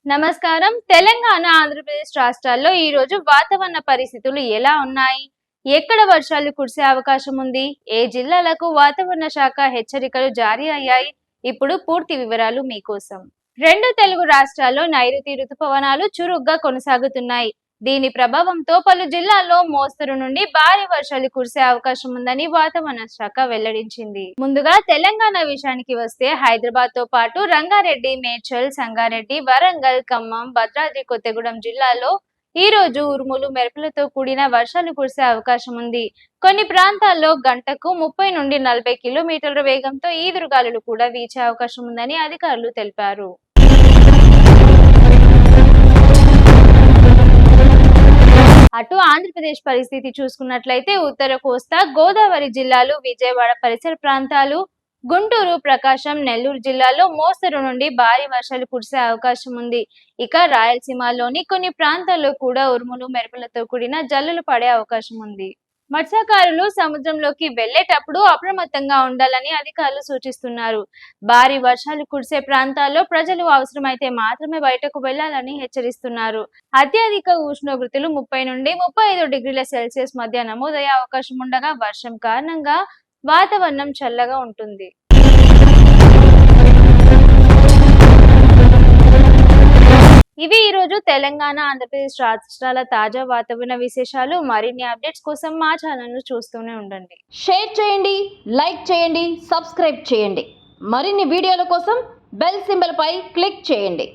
నమస్కారం. తెలంగాణ, ఆంధ్రప్రదేశ్ రాష్ట్రాల్లో ఈ రోజు వాతావరణ పరిస్థితులు ఎలా ఉన్నాయి? ఎక్కడ వర్షాలు కురిసే అవకాశం ఉంది? ఏ జిల్లాలకు వాతావరణ శాఖ హెచ్చరికలు జారీ అయ్యాయి? ఇప్పుడు పూర్తి వివరాలు మీకోసం. రెండు తెలుగు రాష్ట్రాల్లో నైరుతి రుతుపవనాలు చురుగ్గా కొనసాగుతున్నాయి. దీని ప్రభావంతో పలు జిల్లాల్లో మోస్తరు నుండి భారీ వర్షాలు కురిసే అవకాశం ఉందని వాతావరణ శాఖ వెల్లడించింది. ముందుగా తెలంగాణ విషయానికి వస్తే హైదరాబాద్ తో పాటు రంగారెడ్డి, మేడ్చల్, సంగారెడ్డి, వరంగల్, ఖమ్మం, భద్రాద్రి కొత్తగూడెం జిల్లాల్లో ఈ రోజు ఉరుములు మెరుపులతో కూడిన వర్షాలు కురిసే అవకాశం ఉంది. కొన్ని ప్రాంతాల్లో గంటకు 30 నుండి 40 కిలోమీటర్ల వేగంతో ఈదురుగాలులు కూడా వీచే అవకాశం ఉందని అధికారులు తెలిపారు. అటు ఆంధ్రప్రదేశ్ పరిస్థితి చూసుకున్నట్లయితే ఉత్తర కోస్తా, గోదావరి జిల్లాలు, విజయవాడ పరిసర ప్రాంతాలు, గుంటూరు, ప్రకాశం, నెల్లూరు జిల్లాలో మోస్తరు నుండి భారీ వర్షాలు కురిసే అవకాశం ఉంది. ఇక రాయలసీమలోని కొన్ని ప్రాంతాల్లో కూడా ఉరుములు మెరుపులతో కూడిన జల్లులు పడే అవకాశం ఉంది. మత్స్యకారులు సముద్రంలోకి వెళ్లేటప్పుడు అప్రమత్తంగా ఉండాలని అధికారులు సూచిస్తున్నారు. భారీ వర్షాలు కురిసే ప్రాంతాల్లో ప్రజలు అవసరమైతే మాత్రమే బయటకు వెళ్లాలని హెచ్చరిస్తున్నారు. అత్యధిక ఉష్ణోగ్రతలు 30 నుండి 35 డిగ్రీల సెల్సియస్ మధ్య నమోదయ్యే అవకాశం ఉండగా వర్షం కారణంగా వాతావరణం చల్లగా ఉంటుంది. ఇవి ఈ రోజు తెలంగాణ, ఆంధ్రప్రదేశ్ రాష్ట్రాల తాజా వాతావరణ విశేషాలు. మరిన్ని అప్డేట్స్ కోసం మా ఛానల్ ను చూస్తూనే ఉండండి. షేర్ చేయండి, లైక్ చేయండి, సబ్స్క్రైబ్ చేయండి. మరిన్ని వీడియోల కోసం బెల్ సింబల్ పై క్లిక్ చేయండి.